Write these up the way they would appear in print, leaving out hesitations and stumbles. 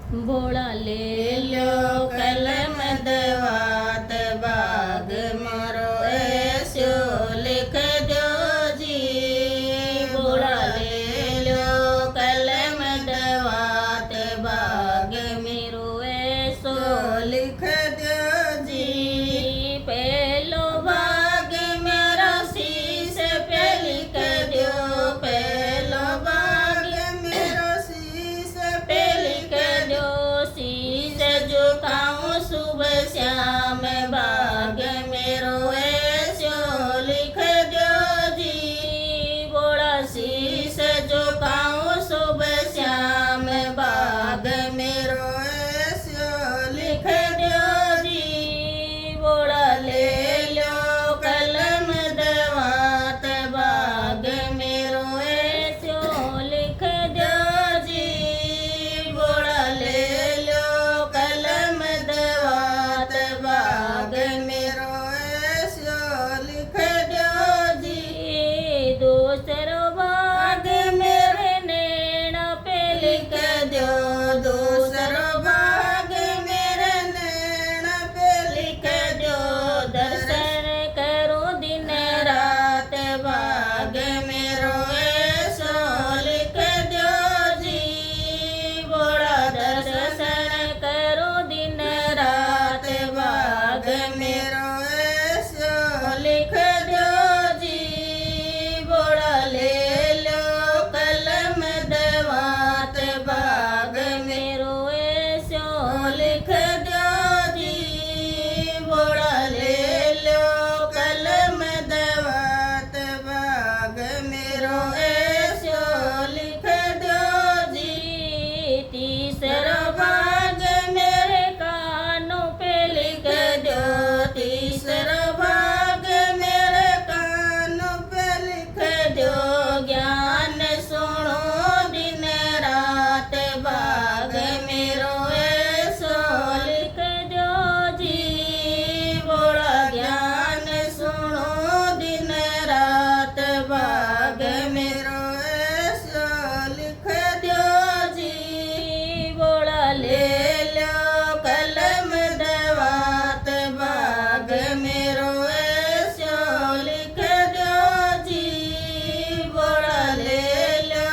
भोला ले लो कलम दवात बाग मारो ऐसो लिख दो जी। भोला ले लो कलम दवात बाग मेरो ऐसो लिख दो जी। पहलो बाग मेरा शीश पे लिख दो, पहलो बाग मेरो शीश पे लिख दो। शीश झुकाऊं सुबह शाम बाग मेरो ऐसो लिख दो जी। बोला शीश झुकाऊं सुबह शाम बाग मेरो ऐसो लिख दो जी। बोला ले लो कलम दवात बाग मेरो ऐसो लिख दो जी। बोला ले लो कलम दवात बाग मेरो ऐसो लिख दो जी। दूसरो बाग मेरे नैना पे लिख दो, दूसरो बाग मेरे नैना पे लिख दो। दर्शन करो दिन रात बाग मेरो ऐसो लिख दो जी। बोला दर्शन करो दिन रात बाग मेरो ऐसो लिख दो जी। बोला ले लो कलम दवात बाग मेरो ऐसो लिख दो जी। बोला ले लो कलम दवात बाग मेरो ऐसो लिख दो जी। तीसरा बाग मेरे कानों पे लिख दो, तीसरा बाग मेरे कानों पे लिख दो। ज्ञान सुनो दिन रात बाग मेरो ऐसो लिख दो जी। बोला ज्ञान सुनो दिन रात बाग मेरो ऐसो लिख दो जी। बोला ले लो कलम दवात बाग मेरो ऐसो लिख दो जी। बोला ले लो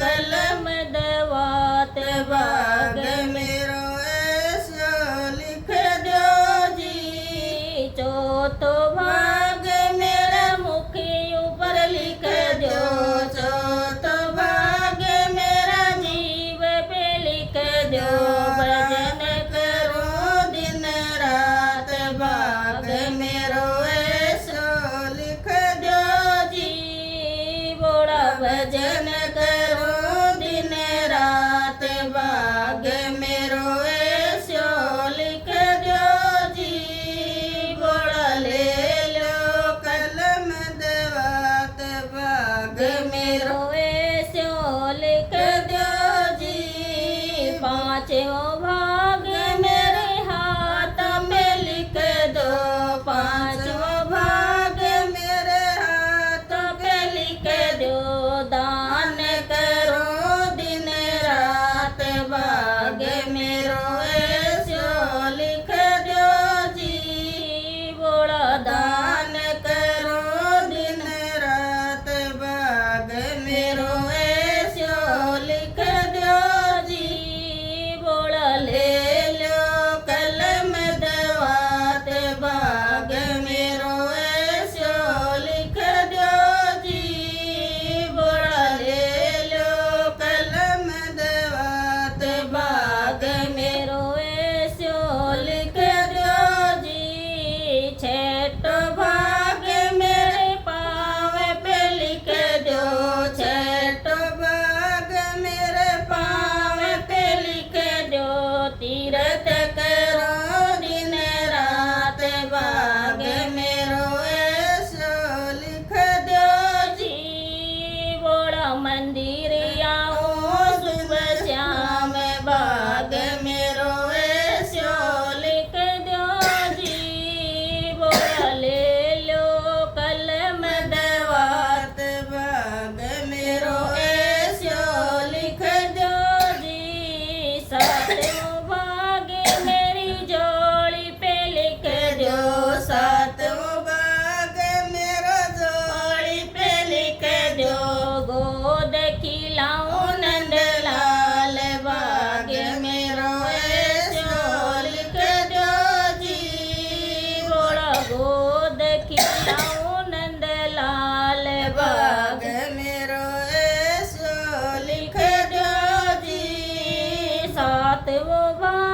कलम दवात बाग मेरो ऐसो लिख दो जी। चौथो बाग मेरा मुख ऊपर लिख दो, चौथो बाग मेरा जीव पे लिख दो। भजन करो दिन रात बाग मेरो ऐसो लिख दो जी। बोला भजन करो दिन रात बाग मेरो ऐसो लिख दो जी। बोला ले लो कलम दवात बाग मेरो ऐसो लिख दो जी। पांचों भाग मेरे हाथ में लिख दो, पांचों भाग मेरे हाथ पे लिख दो। दान करो दिन रात बाग मेरो ऐसो लिख दो जी। बोला दान करो दिन रात बाग मेरो ऐसो लिख दो जी। बोला ले वो